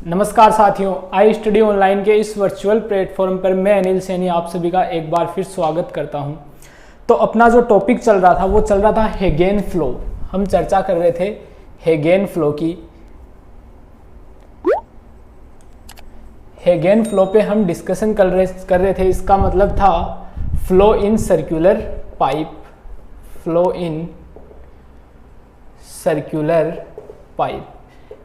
नमस्कार साथियों, I study online के इस वर्चुअल प्लेटफॉर्म पर मैं अनिल सैनी आप सभी का एक बार फिर स्वागत करता हूं। तो अपना जो टॉपिक चल रहा था वो चल रहा था हेगेन फ्लो। हम चर्चा कर रहे थे हेगेन फ्लो की। हेगेन फ्लो पे हम डिस्कशन कर रहे थे। इसका मतलब था flow in circular pipe, flow in circular pipe.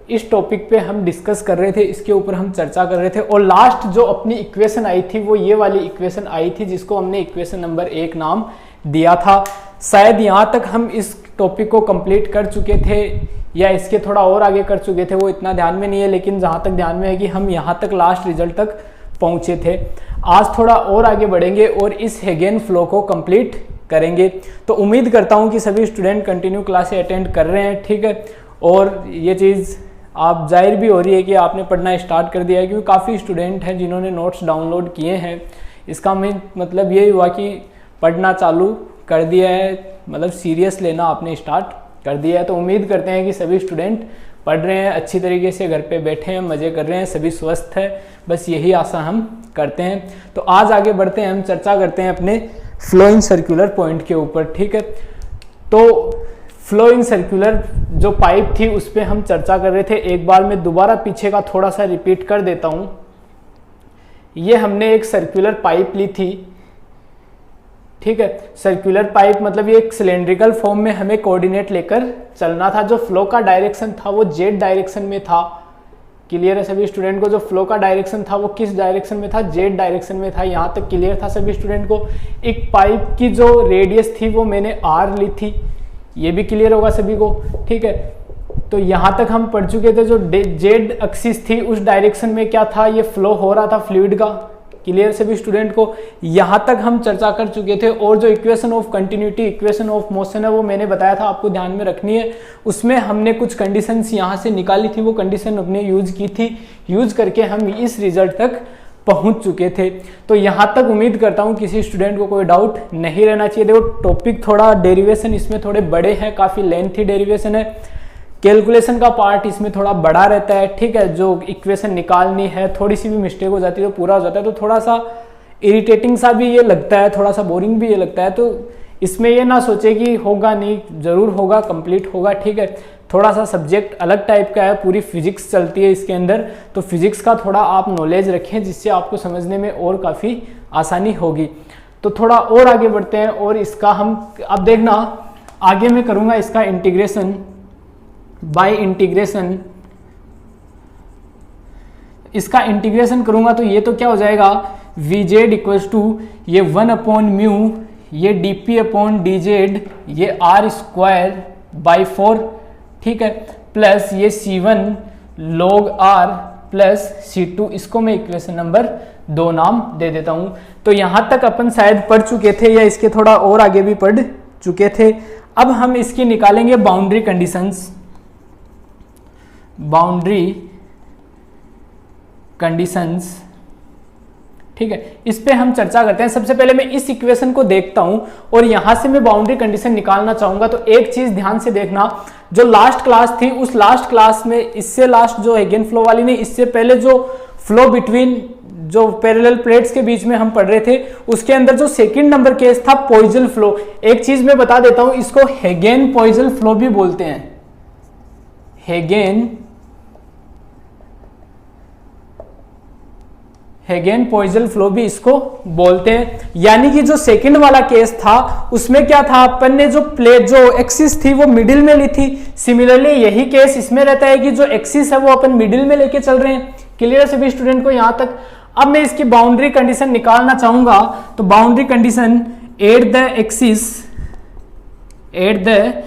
इस टॉपिक पे हम डिस्कस कर रहे थे, इसके ऊपर हम चर्चा कर रहे थे। और लास्ट जो अपनी इक्वेशन आई थी वो ये वाली इक्वेशन आई थी, जिसको हमने इक्वेशन नंबर 1 नाम दिया था। शायद यहाँ तक हम इस टॉपिक को कंप्लीट कर चुके थे या इसके थोड़ा और आगे कर चुके थे, वो इतना ध्यान में नहीं है, लेकिन जहाँ तक ध्यान में है कि हम यहाँ तक लास्ट रिजल्ट तक पहुँचे थे। आज थोड़ा और आगे बढ़ेंगे और इस हेगेन फ्लो को कंप्लीट करेंगे। तो उम्मीद करता हूँ कि सभी स्टूडेंट कंटिन्यू क्लासें अटेंड कर रहे हैं, ठीक है। और ये चीज़ आप जाहिर भी हो रही है कि आपने पढ़ना स्टार्ट कर दिया है, क्योंकि काफ़ी स्टूडेंट हैं जिन्होंने नोट्स डाउनलोड किए हैं। इसका मतलब ये हुआ कि पढ़ना चालू कर दिया है, मतलब सीरियस लेना आपने स्टार्ट कर दिया है। तो उम्मीद करते हैं कि सभी स्टूडेंट पढ़ रहे हैं, अच्छी तरीके से घर पे बैठे हैं, मज़े कर रहे हैं, सभी स्वस्थ है, बस यही आशा हम करते हैं। तो आज आगे बढ़ते हैं, हम चर्चा करते हैं अपने फ्लो इन सर्कुलर पॉइंट के ऊपर, ठीक है। तो फ्लो इन सर्कुलर जो पाइप थी उस पर हम चर्चा कर रहे थे। एक बार मैं दोबारा पीछे का थोड़ा सा रिपीट कर देता हूं। ये हमने एक सर्कुलर पाइप ली थी, ठीक है। सर्कुलर पाइप मतलब ये एक सिलेंड्रिकल फॉर्म में हमें कोऑर्डिनेट लेकर चलना था। जो फ्लो का डायरेक्शन था वो जेड डायरेक्शन में था। क्लियर है सभी स्टूडेंट को? जो फ्लो का डायरेक्शन था वो किस डायरेक्शन में था? जेड डायरेक्शन में था। यहाँ तक क्लियर था सभी स्टूडेंट को? एक पाइप की जो रेडियस थी वो मैंने आर ली थी, ये भी क्लियर होगा सभी को, ठीक है। तो यहाँ तक हम पढ़ चुके थे। जो जेड एक्सिस थी उस डायरेक्शन में क्या था, ये फ्लो हो रहा था फ्लूइड का। क्लियर सभी स्टूडेंट को? यहाँ तक हम चर्चा कर चुके थे। और जो equation of continuity, equation of motion है, वो मैंने बताया था आपको ध्यान में रखनी है। उसमें हमने कुछ कंडीशंस यहाँ से निकाली थी, वो कंडीशन अपने यूज की थी। यूज करके हम इस रिजल्ट तक पहुंच चुके थे। तो यहां तक उम्मीद करता हूं किसी स्टूडेंट को कोई डाउट नहीं रहना चाहिए। देखो टॉपिक थोड़ा डेरिवेशन इसमें थोड़े बड़े हैं, काफी लेंथी डेरिवेशन है। कैलकुलेशन का पार्ट इसमें थोड़ा बड़ा रहता है, ठीक है। जो इक्वेशन निकालनी है, थोड़ी सी भी मिस्टेक हो जाती है तो पूरा हो जाता है। तो थोड़ा सा इरिटेटिंग सा भी ये लगता है, थोड़ा सा बोरिंग भी ये लगता है। तो इसमें ये ना सोचे कि होगा नहीं, जरूर होगा, कंप्लीट होगा, ठीक है। थोड़ा सा सब्जेक्ट अलग टाइप का है, पूरी फिजिक्स चलती है इसके अंदर। तो फिजिक्स का थोड़ा आप नॉलेज रखें, जिससे आपको समझने में और काफ़ी आसानी होगी। तो थोड़ा और आगे बढ़ते हैं और इसका हम अब देखना आगे मैं करूँगा इसका इंटीग्रेशन बाय इंटीग्रेशन। इसका इंटीग्रेशन करूँगा तो ये तो क्या हो जाएगा, वी जेड इक्वल्स टू ये 1/μ, ये dp अपॉन डी जेड, ये r स्क्वायर बाई 4, ठीक है, प्लस ये C1 log r plus C2। इसको मैं इक्वेशन नंबर 2 नाम दे देता हूं। तो यहां तक अपन शायद पढ़ चुके थे या इसके थोड़ा और आगे भी पढ़ चुके थे। अब हम इसकी निकालेंगे बाउंड्री कंडीशंस। बाउंड्री कंडीशंस, ठीक है, इस पे हम चर्चा करते हैं। सबसे पहले मैं इस इक्वेशन को देखता हूं और यहां से मैं बाउंड्री कंडीशन निकालना चाहूंगा। तो एक चीज ध्यान से देखना, जो लास्ट क्लास थी उस लास्ट क्लास में, इससे लास्ट जो हेगेन फ्लो वाली नहीं, इससे पहले जो फ्लो बिटवीन जो पैरेलल प्लेट्स के बीच में हम पढ़ रहे थे, उसके अंदर जो सेकंड नंबर केस था पॉइजन फ्लो। एक चीज मैं बता देता हूं, इसको हेगेन पॉइजन फ्लो भी बोलते हैं। हेगेन पॉइजन फ्लो भी इसको बोलते हैं। यानी कि जो सेकंड वाला केस था उसमें क्या था, अपन ने जो प्लेट जो एक्सिस थी वो मिडिल में ली थी। सिमिलरली यही केस इसमें रहता है कि जो एक्सिस है वो अपन मिडिल में लेके चल रहे हैं। क्लियर है सभी स्टूडेंट को यहां तक? अब मैं इसकी बाउंड्री कंडीशन निकालना चाहूंगा। तो boundary condition at the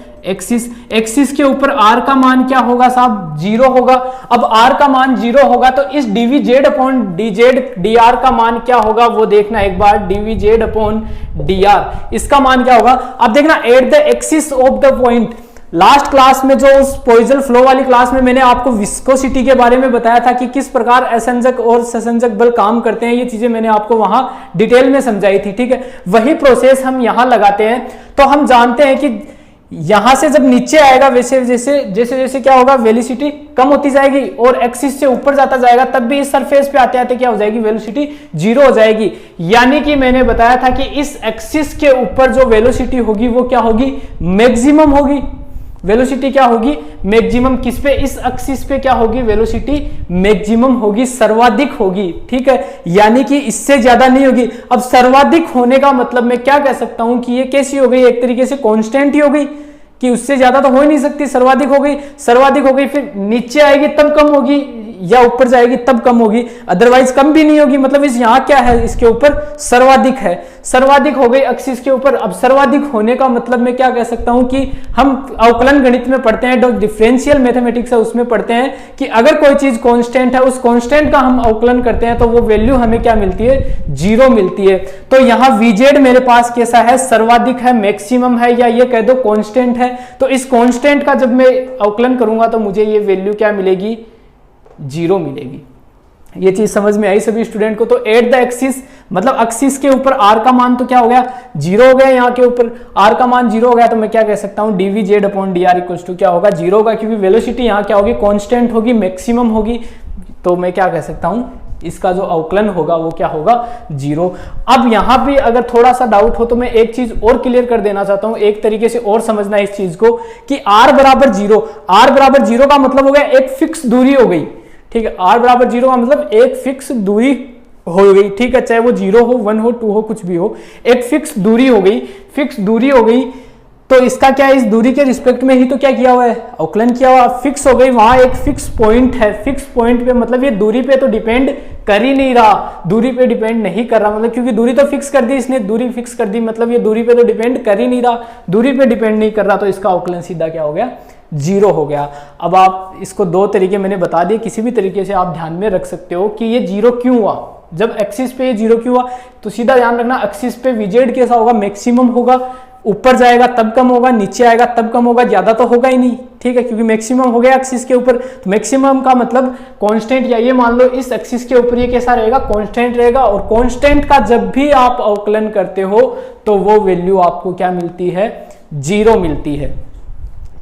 axis के ऊपर r का मान क्या होगा साहब, 0 होगा। अब r का मान 0 होगा तो इस dvz अपॉन dz dr का मान क्या होगा वो देखना एक बार। dvz अपॉन dr इसका मान क्या होगा? अब देखना at the axis of the point. Last class में जो उस पॉइजन फ्लो वाली क्लास में मैंने आपको विस्कोसिटी के बारे में बताया था कि किस प्रकार असंजक और ससंजक बल काम करते हैं, ये चीजें मैंने आपको वहां डिटेल में समझाई थी, ठीक है। वही प्रोसेस हम यहां लगाते हैं। तो हम जानते हैं कि यहां से जब नीचे आएगा वैसे जैसे जैसे जैसे क्या होगा, वेलोसिटी कम होती जाएगी और एक्सिस से ऊपर जाता जाएगा, तब भी इस सरफेस पे आते आते क्या हो जाएगी, वेलोसिटी जीरो हो जाएगी। यानी कि मैंने बताया था कि इस एक्सिस के ऊपर जो वेलोसिटी होगी वो क्या होगी, मैक्सिमम होगी। वेलोसिटी क्या होगी, मैक्सिमम। किस पे, इस एक्सिस पे क्या होगी, वेलोसिटी मैक्सिमम होगी, सर्वाधिक होगी। ठीक है, यानी कि इससे ज्यादा नहीं होगी। अब सर्वाधिक होने का मतलब मैं क्या कह सकता हूं कि ये कैसी हो गई, एक तरीके से कांस्टेंट ही हो गई, कि उससे ज्यादा तो हो ही नहीं सकती, सर्वाधिक हो गई। सर्वाधिक हो गई, फिर नीचे आएगी तब कम होगी, या ऊपर जाएगी तब कम होगी, अदरवाइज कम भी नहीं होगी। मतलब इस यहाँ क्या है, इसके ऊपर सर्वाधिक है, सर्वाधिक हो गई एक्सिस के ऊपर। अब सर्वाधिक होने का मतलब मैं क्या कह सकता हूं कि हम अवकलन गणित में पढ़ते हैं, जो डिफरेंशियल मैथमेटिक्स है उसमें पढ़ते हैं कि अगर कोई चीज कांस्टेंट है, उस कांस्टेंट का हम अवकलन करते हैं तो वो वैल्यू हमें क्या मिलती है, जीरो मिलती है। तो यहाँ Vz मेरे पास कैसा है, सर्वाधिक है, मैक्सिमम है, या ये कह दो कांस्टेंट है। तो इस कांस्टेंट का जब मैं अवकलन करूंगा तो मुझे ये वैल्यू क्या मिलेगी, जीरो मिलेगी। ये चीज समझ में आई सभी स्टूडेंट को। तो एट द एक्सिस मतलब एक्सिस के ऊपर आर का मान तो क्या हो गया, जीरो हो गया। यहाँ के ऊपर आर का मान जीरो हो गया, तो मैं क्या कह सकता हूँ, dvz upon dr equals to क्या होगा, जीरो होगा, क्योंकि वेलोसिटी यहाँ क्या होगी, कांस्टेंट होगी, मैक्सिमम होगी। तो मैं क्या कह सकता हूँ, इसका जो अवकलन होगा वो क्या होगा, जीरो। अब यहाँ पे अगर थोड़ा सा डाउट हो तो मैं एक चीज और क्लियर कर देना चाहता हूँ, एक तरीके से और समझना इस चीज को कि r बराबर जीरो, r बराबर जीरो का मतलब हो गया एक फिक्स दूरी हो गई। ठीक है, r बराबर जीरो का मतलब एक फिक्स दूरी हो गई। ठीक है, चाहे वो जीरो हो, वन हो, टू हो, कुछ भी हो, एक फिक्स दूरी हो गई, फिक्स दूरी हो गई। तो इसका क्या है, इस दूरी के रिस्पेक्ट में ही तो क्या किया हुआ है, अवकलन किया हुआ, फिक्स हो गई। वहां एक फिक्स पॉइंट है, फिक्स पॉइंट पे मतलब ये दूरी पे तो डिपेंड कर ही नहीं रहा, दूरी पे डिपेंड नहीं कर रहा, मतलब क्योंकि दूरी तो फिक्स कर दी इसने, दूरी फिक्स कर दी, मतलब ये दूरी पे तो डिपेंड कर ही नहीं रहा, दूरी पे डिपेंड नहीं कर रहा, तो इसका अवकलन सीधा क्या हो गया, जीरो हो गया। अब आप इसको दो तरीके मैंने बता दिए, किसी भी तरीके से आप ध्यान में रख सकते हो कि ये जीरो क्यों हुआ, जब एक्सिस पे ये जीरो क्यों हुआ। तो सीधा ध्यान रखना, एक्सिस पे Vz कैसा होगा, मैक्सिमम होगा, ऊपर जाएगा तब कम होगा, नीचे आएगा तब कम होगा, ज्यादा तो होगा ही नहीं। ठीक है, क्योंकि मैक्सिमम हो गया एक्सिस के ऊपर, तो मैक्सिमम का मतलब कांस्टेंट, या ये मान लो इस एक्सिस के ऊपर ये कैसा रहेगा, कांस्टेंट रहेगा। और कांस्टेंट का जब भी आप अवकलन करते हो तो वो वैल्यू आपको क्या मिलती है, जीरो मिलती है।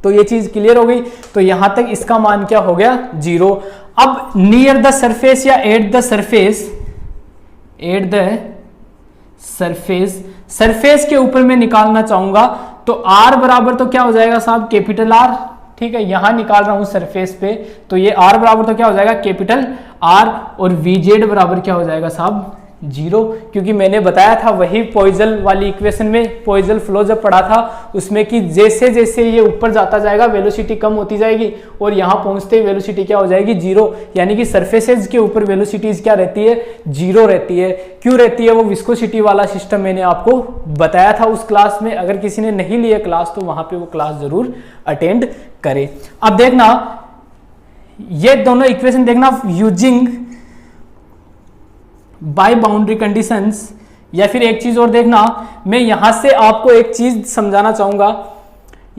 तो ये चीज क्लियर हो गई। तो यहां तक इसका मान क्या हो गया, जीरो। अब नियर द सरफेस या at the surface, at the surface, surface के ऊपर मैं निकालना चाहूंगा तो आर बराबर तो क्या हो जाएगा साहब, कैपिटल आर। ठीक है, यहां निकाल रहा हूं सरफेस पे, तो ये आर बराबर तो क्या हो जाएगा, कैपिटल आर, और Vz बराबर क्या हो जाएगा साहब, जीरो। क्योंकि मैंने बताया था वही पॉइजन वाली इक्वेशन में, पॉइजन फ्लो जब पढ़ा था उसमें कि जैसे जैसे ये ऊपर जाता जाएगा वेलोसिटी कम होती जाएगी, और यहाँ पहुंचते ही वेलोसिटी क्या हो जाएगी, जीरो। यानी कि सरफेसेज के ऊपर वेलोसिटीज क्या रहती है, जीरो रहती है। क्यों रहती है, वो विस्कोसिटी वाला सिस्टम मैंने आपको बताया था उस क्लास में। अगर किसी ने नहीं लिया क्लास तो वहां पर वो क्लास जरूर अटेंड करे। अब देखना ये दोनों इक्वेशन देखना, यूजिंग बाय बाउंड्री कंडीशंस, या फिर एक चीज और देखना, मैं यहां से आपको एक चीज समझाना चाहूंगा।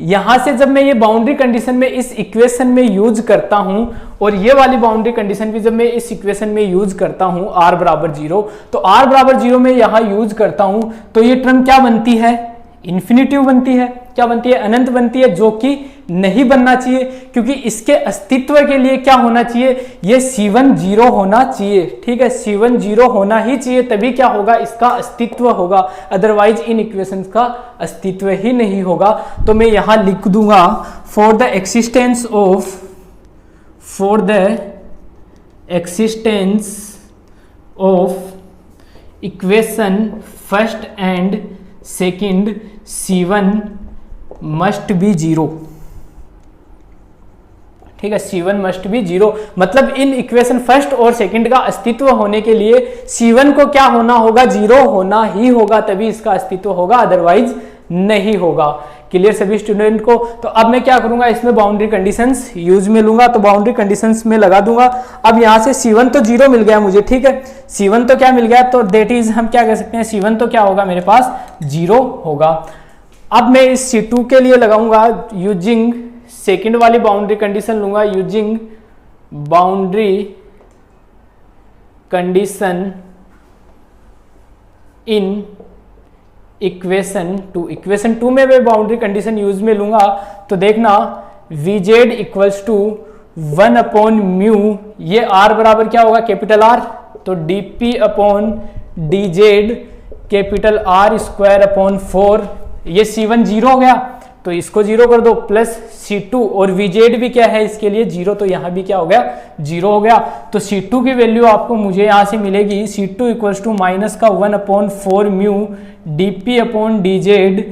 यहां से जब मैं ये बाउंड्री कंडीशन में इस इक्वेशन में यूज करता हूं, और ये वाली बाउंड्री कंडीशन भी जब मैं इस इक्वेशन में यूज करता हूं, r बराबर जीरो, तो r बराबर जीरो में यहां यूज करता हूं तो ये टर्म क्या बनती है, इन्फिनिटिव बनती है। क्या बनती है, अनंत बनती है, जो कि नहीं बनना चाहिए, क्योंकि इसके अस्तित्व के लिए क्या होना चाहिए, ये C1 जीरो होना चाहिए। ठीक है, C1 जीरो होना ही चाहिए, तभी क्या होगा, इसका अस्तित्व होगा, अदरवाइज इन इक्वेशंस का अस्तित्व ही नहीं होगा। तो मैं यहां लिख दूंगा for the existence of equation first and second, C1 must be zero. ठीक है, C1 मस्ट बी जीरो, मतलब इन इक्वेशन फर्स्ट और सेकंड का अस्तित्व होने के लिए C1 को क्या होना होगा, जीरो होना ही होगा, तभी इसका अस्तित्व होगा, अदरवाइज नहीं होगा। क्लियर सभी स्टूडेंट को। तो अब मैं क्या करूंगा, इसमें बाउंड्री कंडीशंस यूज में लूंगा, तो बाउंड्री कंडीशंस में लगा दूंगा। अब यहां से C1 तो जीरो मिल गया मुझे, ठीक है, C1 तो क्या मिल गया, तो दैट इज हम क्या कह सकते हैं, C1 तो क्या होगा मेरे पास, जीरो होगा। अब मैं इस C2 के लिए लगाऊंगा यूजिंग सेकंड वाली बाउंड्री कंडीशन लूंगा, using boundary condition in equation two में मैं बाउंड्री कंडीशन यूज में लूंगा तो देखना Vz equals to 1 upon mu, ये R बराबर क्या होगा कैपिटल R, तो dp upon dz capital R square upon 4, ये C1 जीरो हो गया तो इसको जीरो कर दो, प्लस C2 और Vz भी क्या है इसके लिए जीरो, तो यहां भी क्या हो गया जीरो हो गया। तो C2 की वैल्यू आपको मुझे यहां से मिलेगी C2 इक्वल्स टू माइनस का 1 upon 4 mu dp upon dz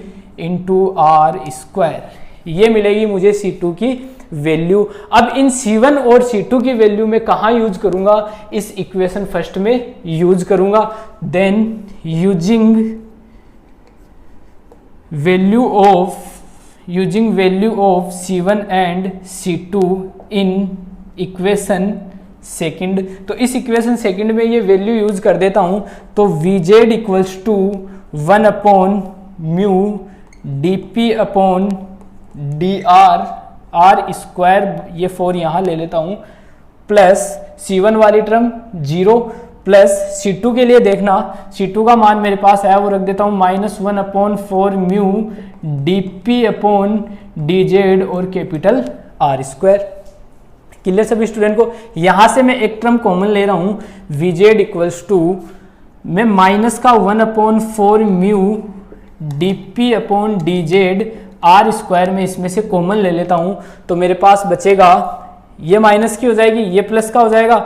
into R square, ये मिलेगी मुझे C2 की वैल्यू। अब इन C1 और C2 की वैल्यू में कहां यूज करूंगा, इस इक्वेशन फर्स्ट में यूज करूंगा। Then using value of C1 and C2 in equation second, तो इस इक्वेशन सेकंड में ये वैल्यू यूज कर देता हूं, तो Vz equals to 1 upon mu dp upon dr R square, ये 4 यहां ले लेता हूं, प्लस C1 वाली टर्म जीरो, प्लस C2 के लिए देखना C2 का मान मेरे पास है वो रख देता हूं minus 1 upon 4 mu dp upon dz और कैपिटल R स्क्वायर। क्लियर सभी स्टूडेंट को। यहां से मैं एक टर्म कॉमन ले रहा हूं Vz इक्वल्स टू मैं माइनस का 1 upon 4 mu dp upon dz R square में इसमें से कॉमन ले लेता हूं तो मेरे पास बचेगा ये माइनस की हो जाएगी, ये प्लस का हो जाएगा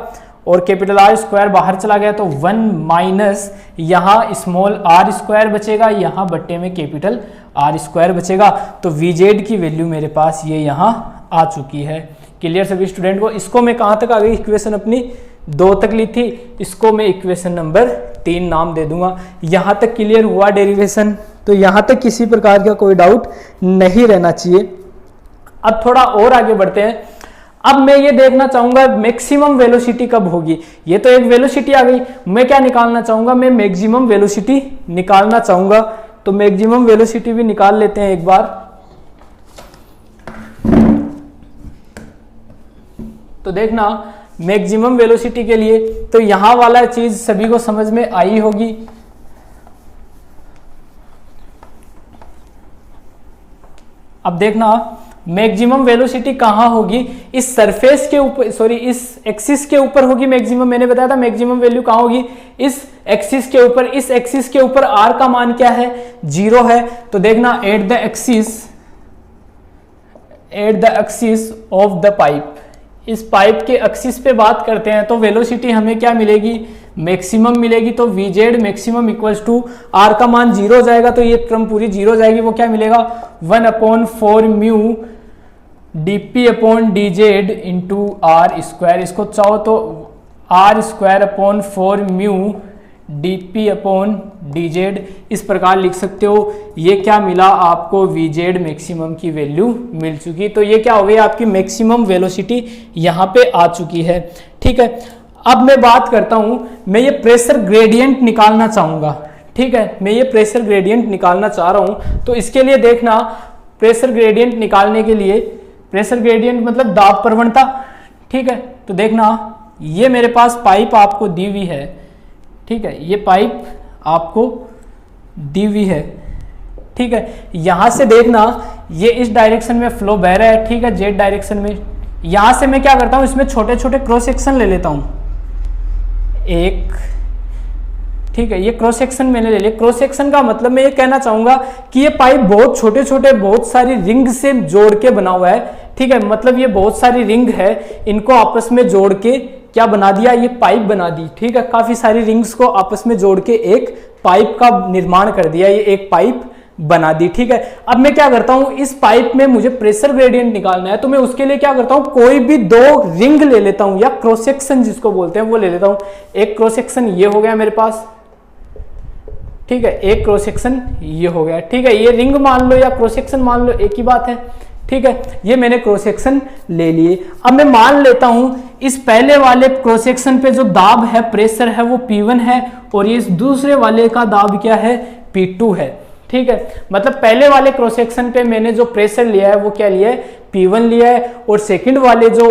और कैपिटल R स्क्वायर बाहर चला गया तो 1 माइनस यहाँ स्मॉल r स्क्वायर बचेगा, यहाँ बट्टे में कैपिटल R स्क्वायर बचेगा। तो Vz की वैल्यू मेरे पास ये यहाँ आ चुकी है। क्लियर सभी स्टूडेंट को। इसको मैं कहाँ तक आ गई, इक्वेशन अपनी 2 तक ली थी, इसको मैं इक्वेशन नंबर 3 नाम दे दूंगा। यहाँ तक क्लियर हुआ डेरिवेशन, तो यहाँ तक किसी प्रकार का कोई डाउट नहीं रहना चाहिए। अब थोड़ा और आगे बढ़ते हैं। अब मैं ये देखना चाहूंगा मैक्सिमम वेलोसिटी कब होगी। ये तो एक वेलोसिटी आ गई, मैं क्या निकालना चाहूंगा, मैं मैक्सिमम वेलोसिटी निकालना चाहूंगा। तो मैक्सिमम वेलोसिटी भी निकाल लेते हैं एक बार। तो देखना मैक्सिमम वेलोसिटी के लिए तो यहां वाला चीज सभी को समझ में आई होगी। अब देखना मैक्सिमम वेलोसिटी कहां होगी, इस सरफेस के ऊपर, सॉरी इस एक्सिस के ऊपर होगी मैक्सिमम। मैंने बताया था मैक्सिमम वैल्यू कहां होगी, इस एक्सिस के ऊपर। इस एक्सिस के ऊपर r का मान क्या है, 0 है। तो देखना at the axis of the pipe, इस पाइप के एक्सिस पे बात करते हैं तो वेलोसिटी हमें क्या मिलेगी, मैक्सिमम मिलेगी। तो Vz maximum equals to r का मान 0 हो जाएगा तो ये टर्म पूरी 0 हो जाएगी। वो क्या मिलेगा 1 upon 4 mu dp upon dz into R square. इसको चाहो तो R square upon 4 mu dp upon dz इस प्रकार लिख सकते हो। ये क्या मिला आपको, Vz मैक्सिमम की वैल्यू मिल चुकी। तो ये क्या हो गई आपकी मैक्सिमम वेलोसिटी यहाँ पे आ चुकी है। ठीक है, अब मैं बात करता हूं, मैं ये प्रेशर ग्रेडियंट निकालना चाहूंगा। ठीक है, मैं ये प्रेशर ग्रेडियंट निकालना चाह रहा हूं। तो इसके लिए देखना प्रेशर ग्रेडियंट निकालने के लिए, प्रेशर ग्रेडियंट मतलब दाब प्रवणता। ठीक है, तो देखना ये मेरे पास पाइप आपको दी हुई है। ठीक है, ये पाइप आपको दी हुई है। ठीक है, यहां से देखना ये इस डायरेक्शन में फ्लो बह रहा है। ठीक है, जेड डायरेक्शन में। यहां से मैं क्या करता हूं, इसमें छोटे छोटे क्रॉस सेक्शन ले लेता हूं एक। ठीक है, ये क्रॉस सेक्शन मैंने ले लिया। क्रॉस सेक्शन का मतलब मैं ये कहना चाहूंगा कि ये पाइप बहुत छोटे छोटे बहुत सारी रिंग से जोड़ के बना हुआ है। ठीक है, मतलब ये बहुत सारी रिंग है, इनको आपस में जोड़ के क्या बना दिया, ये पाइप बना दी। ठीक है, काफी सारी रिंग्स को आपस में जोड़ के एक पाइप का निर्माण कर दिया, ये एक पाइप बना दी। ठीक है, अब मैं क्या करता हूं, इस पाइप में मुझे प्रेशर ग्रेडियंट निकालना है तो मैं उसके लिए क्या करता हूं, कोई भी 2 रिंग ले लेता हूं या क्रॉस सेक्शन जिसको बोलते हैं वो ले लेता हूं। एक क्रॉस सेक्शन ये हो गया मेरे पास। ठीक है, एक क्रॉस सेक्शन ये हो गया। ठीक है, ये रिंग मान लो या क्रॉस सेक्शन मान लो, एक ही बात है। ठीक है, ये मैंने क्रॉस सेक्शन ले लिए। अब मैं मान लेता हूं इस पहले वाले क्रॉस सेक्शन पे जो दाब है, प्रेशर है, वो P1 है और ये इस दूसरे वाले का दाब क्या है, P2 है। ठीक है, मतलब पहले वाले क्रॉस सेक्शन पे मैंने जो प्रेशर लिया है वो क्या लिया है, P1 लिया है और सेकंड वाले जो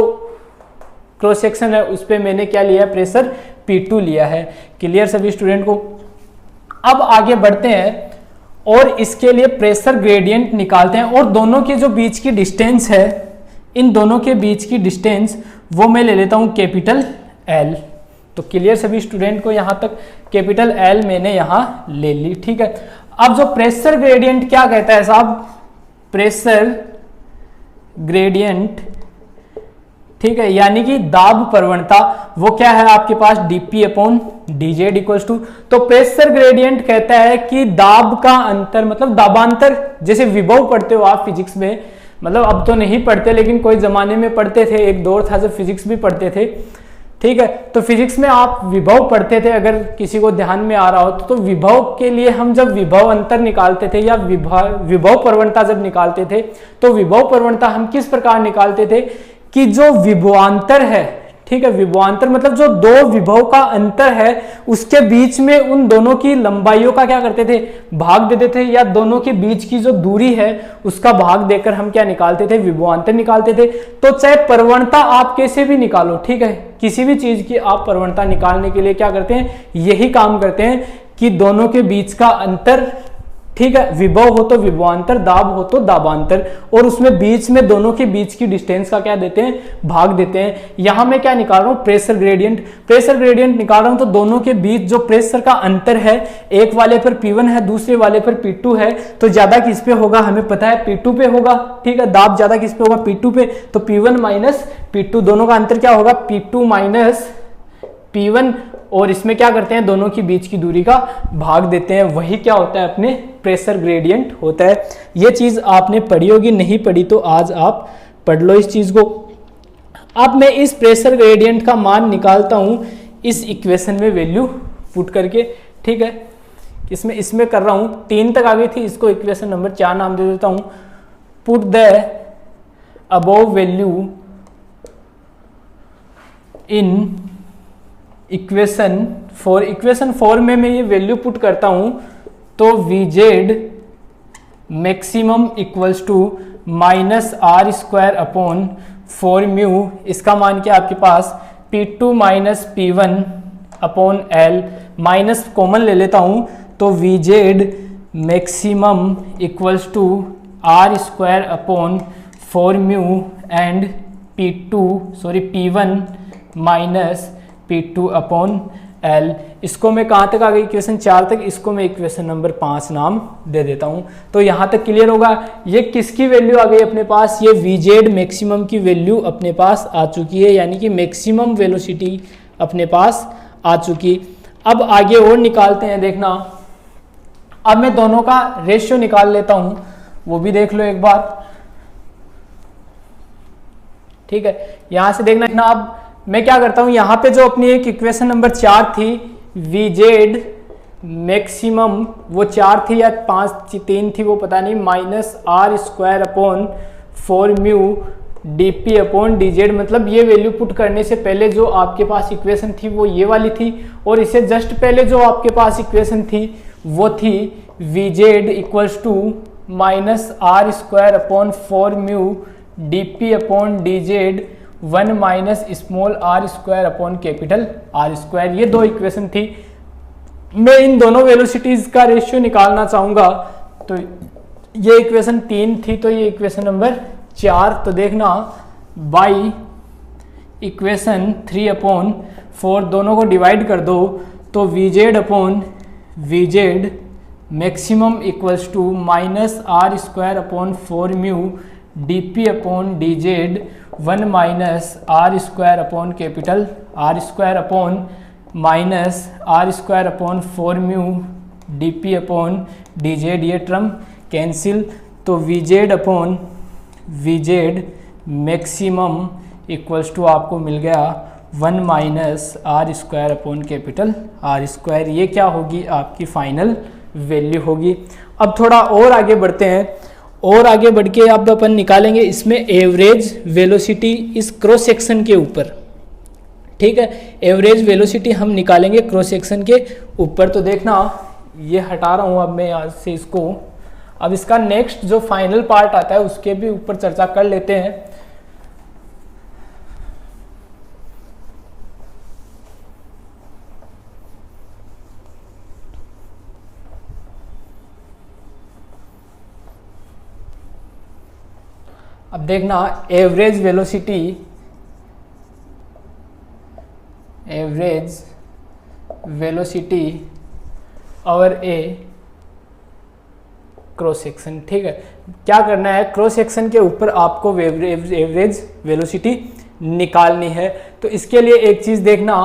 क्रॉस सेक्शन है उस पे मैंने क्या लिया है, प्रेशर P2 लिया है। क्लियर सभी स्टूडेंट को। अब आगे बढ़ते हैं और इसके लिए प्रेशर ग्रेडियंट निकालते हैं, और दोनों के जो बीच की डिस्टेंस है, इन दोनों के बीच की डिस्टेंस वो मैं ले लेता हूं कैपिटल एल। तो क्लियर सभी स्टूडेंट को यहां तक? कैपिटल एल मैंने यहां ले ली, ठीक है। अब जो प्रेशर ग्रेडियंट क्या कहता है साहब? प्रेशर ग्रेडियंट, ठीक है, यानी कि दाब प्रवणता, वो क्या है आपके पास? dp upon dz equals to, तो प्रेशर ग्रेडियंट कहता है कि दाब का अंतर, मतलब दाबांतर, जैसे विभव पढ़ते हो आप फिजिक्स में, मतलब अब तो नहीं पढ़ते लेकिन कोई जमाने में पढ़ते थे, एक दौर था जब फिजिक्स भी पढ़ते थे, ठीक है। तो फिजिक्स में आप विभव पढ़ते थे, अगर किसी को ध्यान में आ रहा हो तो विभव के लिए हम जब विभव अंतर निकालते थे या विभव प्रवणता जब निकालते थे, तो विभव प्रवणता हम किस प्रकार निकालते थे कि जो विभवांतर है, ठीक है, विभवांतर मतलब जो दो विभव का अंतर है उसके बीच में उन दोनों की लंबाइयों का क्या करते थे? भाग देते थे, या दोनों के बीच की जो दूरी है उसका भाग देकर हम क्या निकालते थे? विभवांतर निकालते थे। तो चाहे प्रवणता आप कैसे भी निकालो, ठीक है, किसी भी चीज की आप प्रवणता निकालने के लिए क्या करते हैं? यही काम करते हैं कि दोनों के बीच का अंतर, ठीक है, विभव हो तो विभवांतर, दाब हो तो दाबांतर, और उसमें बीच में दोनों के बीच की डिस्टेंस का क्या देते हैं? भाग देते हैं। यहां मैं क्या निकाल रहा हूं? Pressure gradient. प्रेशर ग्रेडियंट निकाल रहा हूं तो दोनों के बीच जो प्रेशर का अंतर है, एक वाले पर P1 है, दूसरे वाले पर P2 है, तो ज्यादा किस पे होगा? हमें पता है P2 पे होगा, ठीक है, दाब ज्यादा किस पे होगा? P2 पे। तो P1 माइनस P2, दोनों का अंतर क्या होगा? P2 माइनस P1, और इसमें क्या करते हैं? दोनों के बीच की दूरी का भाग देते हैं, वही क्या होता है? अपने प्रेशर ग्रेडियंट होता है। ये चीज आपने पढ़ी होगी, नहीं पढ़ी तो आज आप पढ़ लो इस चीज को। अब मैं इस प्रेशर ग्रेडियंट का मान निकालता हूं इस इक्वेशन में वैल्यू पुट करके, ठीक है, इसमें कर रहा हूं, 3 तक आ गई थी, इसको इक्वेशन नंबर 4 नाम दे देता हूं। Put the above value in equation 4। Equation 4 में मैं ये वैल्यू पुट करता हूं तो Vz maximum equals to minus R square upon 4 mu, इसका मान क्या आपके पास? P2 minus P1 upon L, minus common ले लेता हूं तो Vz maximum equals to R square upon 4 mu and P1 minus P2 upon L। इसको मैं कहाँ तक आ गई? इक्वेशन 4 तक, इसको मैं इक्वेशन नंबर 5 नाम दे देता हूँ। तो यहाँ तक क्लियर होगा। ये किसकी वैल्यू आ गई अपने पास? ये Vz मैक्सिमम की वैल्यू अपने पास आ चुकी है, यानी कि मैक्सिमम वेलोसिटी अपने पास आ चुकी। अब आगे और निकालते हैं, देखना। अब मैं दोनों का रेशियो निकाल लेता हूँ, वो भी देख लो एक बार, ठीक है। यहाँ से देखना। अब मैं क्या करता हूं, यहां पे जो अपनी एक इक्वेशन नंबर 4 थी, Vz मैक्सिमम, वो 4 थी या 3 थी वो पता नहीं, minus R square upon 4 mu dp upon dz, मतलब ये वैल्यू पुट करने से पहले जो आपके पास इक्वेशन थी वो ये वाली थी, और इससे जस्ट पहले जो आपके पास इक्वेशन थी वो थी Vz equals to minus R square upon 4 mu dp upon dz 1 minus small R square upon capital R square. ये दो इक्वेशन थी। मैं इन दोनों वेलोसिटीज का रेशियो निकालना चाहूंगा, तो ये इक्वेशन 3 थी, तो ये इक्वेशन नंबर 4। तो देखना, बाई इक्वेशन 3 अपॉन 4 दोनों को डिवाइड कर दो तो Vz upon Vz maximum equals to minus R square upon 4 mu dp upon dz 1 minus R square upon capital R square upon minus R square upon 4 mu dp upon dz, ये term cancel, तो Vz upon Vz maximum equals to आपको मिल गया 1 minus R square upon capital R square. ये क्या होगी? आपकी final value होगी। अब थोड़ा और आगे बढ़ते हैं, और आगे बढ़ के अब अपन निकालेंगे इसमें एवरेज वेलोसिटी इस क्रॉस सेक्शन के ऊपर, ठीक है। एवरेज वेलोसिटी हम निकालेंगे क्रॉस सेक्शन के ऊपर। तो देखना, ये हटा रहा हूँ अब मैं यहाँ से इसको। अब इसका नेक्स्ट जो फाइनल पार्ट आता है उसके भी ऊपर चर्चा कर लेते हैं। अब देखना एवरेज वेलोसिटी और ए क्रॉस सेक्शन। ठीक है, क्या करना है, क्रॉस सेक्शन के ऊपर आपको एवरेज वेलोसिटी निकालनी है। तो इसके लिए एक चीज देखना,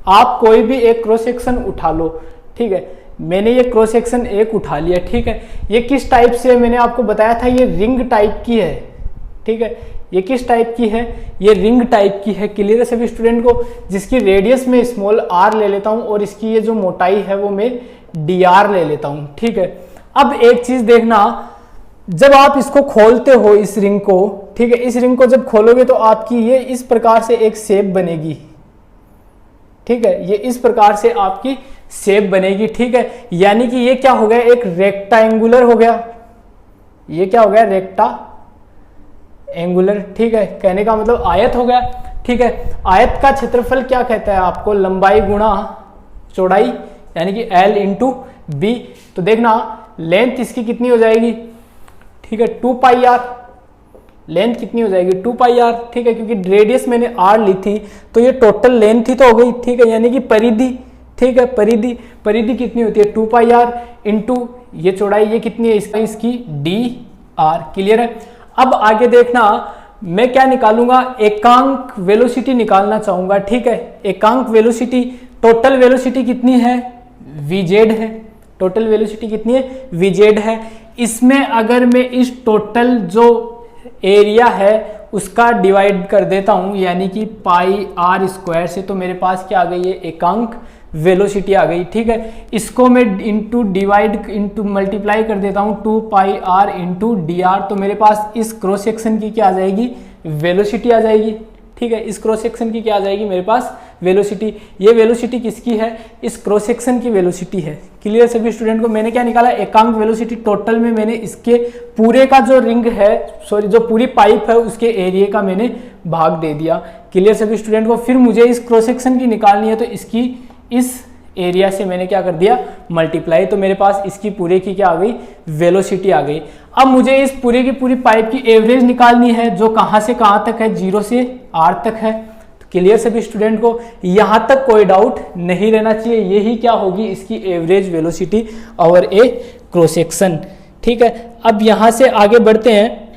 आप कोई भी एक क्रॉस सेक्शन उठा लो। ठीक है, मैंने ये क्रॉस सेक्शन एक उठा लिया। ठीक है, ये किस टाइप से, मैंने आपको बताया था ये रिंग टाइप की है। ठीक है, ये किस टाइप की है, ये रिंग टाइप की है। क्लियर है सभी स्टूडेंट को, जिसकी रेडियस में स्मॉल आर ले लेता हूं और इसकी ये जो मोटाई है वो मैं डी आर ले लेता हूं। ठीक है, अब एक चीज देखना, जब आप इसको खोलते हो इस रिंग को, ठीक है, इस रिंग को जब खोलोगे तो आपकी ये इस प्रकार से एक शेप बनेगी। ठीक है, ये इस प्रकार से आपकी शेप बनेगी। ठीक है, यानी कि ये क्या हो गया, एक रेक्टांगुलर हो गया। ये क्या हो गया, रेक्टांगुलर। ठीक है, कहने का मतलब आयत हो गया। ठीक है, आयत का क्षेत्रफल क्या कहता है आपको, लंबाई गुणा चौड़ाई, यानी कि L इंटू बी। तो देखना लेंथ इसकी कितनी हो जाएगी, ठीक है, 2 पाई आर। लेंथ कितनी हो जाएगी, 2 पाई आर। ठीक है, क्योंकि रेडियस मैंने आर ली थी तो ये टोटल लेंथ ही तो हो गई। ठीक है, यानी कि परिधि। ठीक है, परिधि कितनी होती है, 2 पाई आर इंटू ये चौड़ाई, ये कितनी है इसकी डी आर। क्लियर है। अब आगे देखना, मैं क्या निकालूंगा, एकांक वेलोसिटी निकालना चाहूंगा। ठीक है, एकांक वेलोसिटी, टोटल वेलोसिटी कितनी है, वीजेड है। टोटल वेलोसिटी कितनी है, वीजेड है। इसमें अगर मैं इस टोटल जो एरिया है उसका डिवाइड कर देता हूं, यानी कि पाई आर स्क्वायर से, तो मेरे पास क्या आ गई है, एकांक वेलोसिटी आ गई। ठीक है, इसको मैं इंटू मल्टीप्लाई कर देता हूं 2 पाई आर इंटू डी आर, तो मेरे पास इस क्रॉस सेक्शन की क्या आ जाएगी, वेलोसिटी आ जाएगी। ठीक है, इस क्रॉस सेक्शन की क्या आ जाएगी मेरे पास, वेलोसिटी। ये वेलोसिटी किसकी है, इस क्रॉस सेक्शन की वेलोसिटी है। क्लियर सभी स्टूडेंट को, मैंने क्या निकाला, एकांक वेलोसिटी। टोटल में मैंने इसके पूरे का जो रिंग है, सॉरी जो पूरी पाइप है उसके एरिया का मैंने भाग दे दिया। क्लियर सभी स्टूडेंट को। फिर मुझे इस क्रॉस सेक्शन की निकालनी है, तो इसकी इस एरिया से मैंने क्या कर दिया, मल्टीप्लाई, तो मेरे पास इसकी पूरे की क्या आ गई, वेलोसिटी आ गई। अब मुझे इस पूरे की पूरी पाइप की एवरेज निकालनी है, जो कहां से कहां तक है, 0 से R तक है। तो क्लियर सभी स्टूडेंट को, यहां तक कोई डाउट नहीं रहना चाहिए। यही क्या होगी, इसकी एवरेज वेलोसिटी ओवर ए क्रॉस सेक्शन। ठीक है, अब यहां से आगे बढ़ते हैं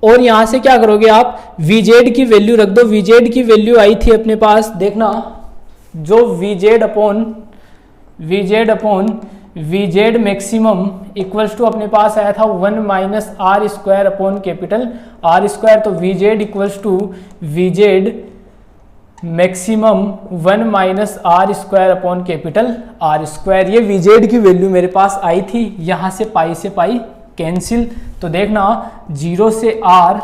और यहां से क्या करोगे आप, Vz की वैल्यू रख दो। Vz की वैल्यू आई थी अपने पास, देखना, जो Vz upon Vz maximum equals to अपने पास आया था 1 minus R square upon capital R square. तो Vz equals to Vz maximum 1 minus R square upon capital R square. ये Vz की वैल्यू मेरे पास आई थी, यहां से पाई कैंसिल। तो देखना 0 से r,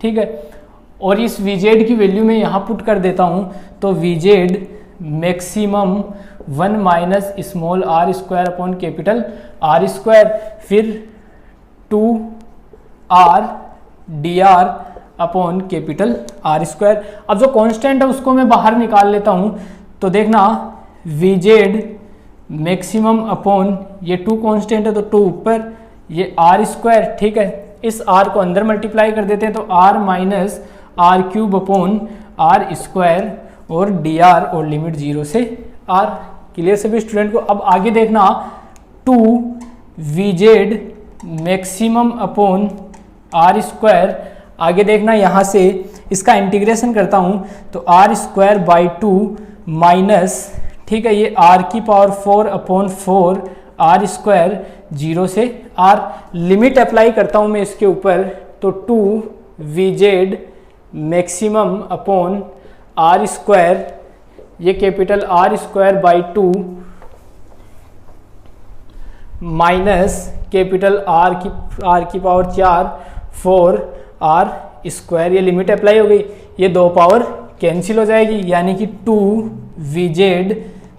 ठीक है, और इस Vz की वैल्यू में यहां पुट कर देता हूं, तो Vz maximum 1 minus small R square upon capital R square, फिर 2r dr upon capital R square. अब जो कांस्टेंट है उसको मैं बाहर निकाल लेता हूं, तो देखना Vz मैक्सिमम अपॉन, ये 2 कांस्टेंट है तो 2 ऊपर, ये आर स्क्वायर। ठीक है, इस r को अंदर मल्टीप्लाई कर देते हैं, तो r minus R cube upon R square और डी आर, और लिमिट 0 से r। क्लियर सभी स्टूडेंट को। अब आगे देखना 2 Vz maximum upon R square. आगे देखना यहाँ से इसका इंटीग्रेशन करता हूँ, तो आर स्क्वायर बाई 2 माइनस, ठीक है, ये r की पावर 4 अपॉन 4 आर स्क्वायर 0 से r। लिमिट अप्लाई करता हूँ मैं इसके ऊपर, तो 2 Vz maximum upon R square, ये capital R square by 2 minus capital R की पावर 4 4 आर स्क्वायर। ये लिमिट अप्लाई हो गई, ये 2 पावर कैंसिल हो जाएगी, यानी कि 2 Vz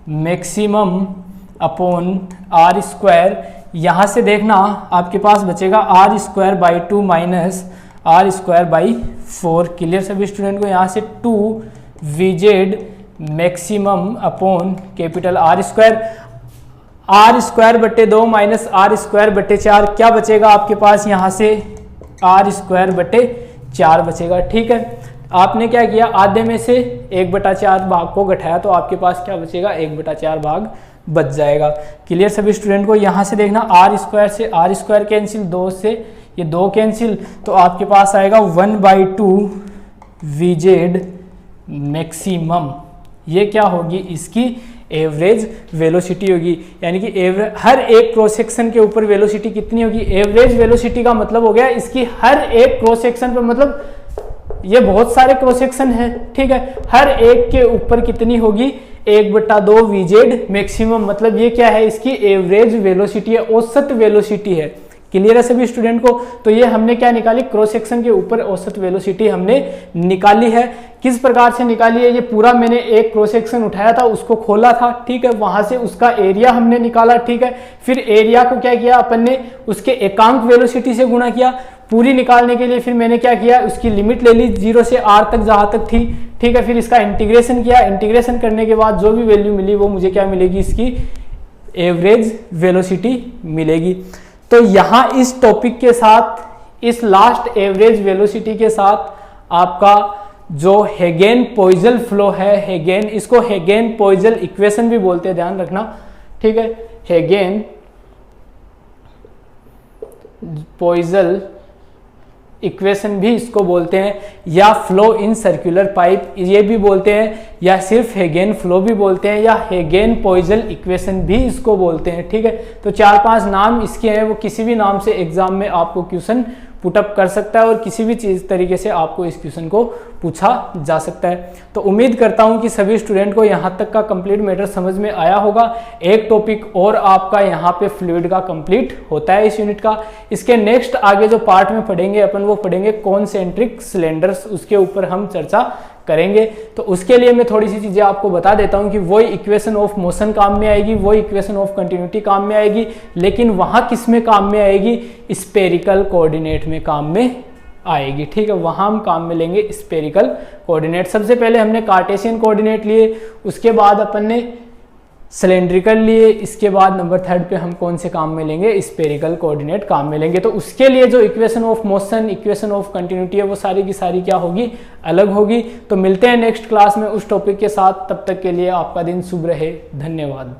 maximum upon R square. यहाँ से देखना आपके पास बचेगा R square by 2 minus R square by 4। Clear सभी स्टूडेंट को। यहाँ से 2 Vz maximum upon capital R square बट्टे 2 माइनस आर स्क्वायर बट्टे 4, क्या बचेगा आपके पास यहाँ से r²/4 बचेगा। ठीक है, आपने क्या किया, आधे में से 1/4 भाग को घटाया तो आपके पास क्या बचेगा, 1/4 भाग बच जाएगा। क्लियर सभी स्टूडेंट को। यहाँ से देखना r² से r² कैंसिल, 2 से ये 2 कैंसिल, तो आपके पास आएगा 1/2 VZ मैक्सिमम। ये क्या होगी, इसकी एवरेज वेलोसिटी होगी। यानी कि हर एक क्रॉस सेक्शन के ऊपर वेलोसिटी कितनी होगी, एवरेज वेलोसिटी का मतलब हो गया इसकी हर एक क्रॉस सेक्शन पर, मतलब ये बहुत सारे क्रॉस सेक्शन है, ठीक है, हर एक के ऊपर कितनी होगी, 1/2 VZ मैक्सिमम। मतलब ये क्या है, इसकी एवरेज वेलोसिटी है, औसत वेलोसिटी है। क्लियर है सभी स्टूडेंट को। तो ये हमने क्या निकाली, क्रॉस सेक्शन के ऊपर औसत वेलोसिटी हमने निकाली है। किस प्रकार से निकाली है, ये पूरा मैंने एक क्रॉस सेक्शन उठाया था, उसको खोला था, ठीक है, वहां से उसका एरिया हमने निकाला, ठीक है, फिर एरिया को क्या किया अपन ने, उसके एकांक वेलोसिटी से गुणा किया। पूरी निकालने के लिए फिर मैंने क्या किया, उसकी लिमिट ले ली 0 से r तक जहां तक थी, ठीक है, फिर इसका इंटीग्रेशन किया। इंटीग्रेशन करने के बाद जो भी वैल्यू मिली वो मुझे क्या मिलेगी, इसकी एवरेज वेलोसिटी मिलेगी। तो यहाँ इस टॉपिक के साथ, इस लास्ट एवरेज वेलोसिटी के साथ आपका जो हेगेन-पोइजल फ्लो है, हेगेन, इसको हेगेन-पोइजल इक्वेशन भी बोलते हैं, ध्यान रखना, ठीक है, हेगेन-पोइजल इक्वेशन भी इसको बोलते हैं, या फ्लो इन सर्कुलर पाइप ये भी बोलते हैं, या सिर्फ हेगेन फ्लो भी बोलते हैं, या हेगेन-पोइजल इक्वेशन भी इसको बोलते हैं। ठीक है, तो 4-5 नाम इसके हैं, वो किसी भी नाम से एग्जाम में आपको क्वेश्चन पुटअप कर सकता है और किसी भी चीज तरीके से आपको इस क्वेश्चन को पूछा जा सकता है। तो उम्मीद करता हूं कि सभी स्टूडेंट को यहां तक का कंप्लीट मैटर समझ में आया होगा। एक टॉपिक और आपका यहां पे फ्लूइड का कंप्लीट होता है इस यूनिट का। इसके नेक्स्ट आगे जो पार्ट में पढ़ेंगे अपन, वो पढ़ेंगे कॉन्सेंट्रिक सिलेंडर्स, उसके ऊपर हम चर्चा करेंगे। तो उसके लिए मैं थोड़ी सी चीजें आपको बता देता हूं कि वही इक्वेशन ऑफ मोशन काम में आएगी, वही इक्वेशन ऑफ कंटिन्यूटी काम में आएगी, लेकिन वहां किस में काम में आएगी, स्फेरिकल कोऑर्डिनेट में काम में आएगी। ठीक है, वहां हम काम में लेंगे स्फेरिकल कोऑर्डिनेट। सबसे पहले हमने कार्टेशियन कोऑर्डिनेट लिए, उसके बाद अपन ने सिलेंड्रिकल लिए, इसके बाद नंबर 3 पे हम कौन से काम में लेंगे, स्फेरिकल कोऑर्डिनेट काम में लेंगे। तो उसके लिए जो equation of motion, equation of continuity है, वो सारी की सारी क्या होगी, अलग होगी। तो मिलते हैं नेक्स्ट क्लास में उस टॉपिक के साथ, तब तक के लिए आपका दिन शुभ रहे, धन्यवाद।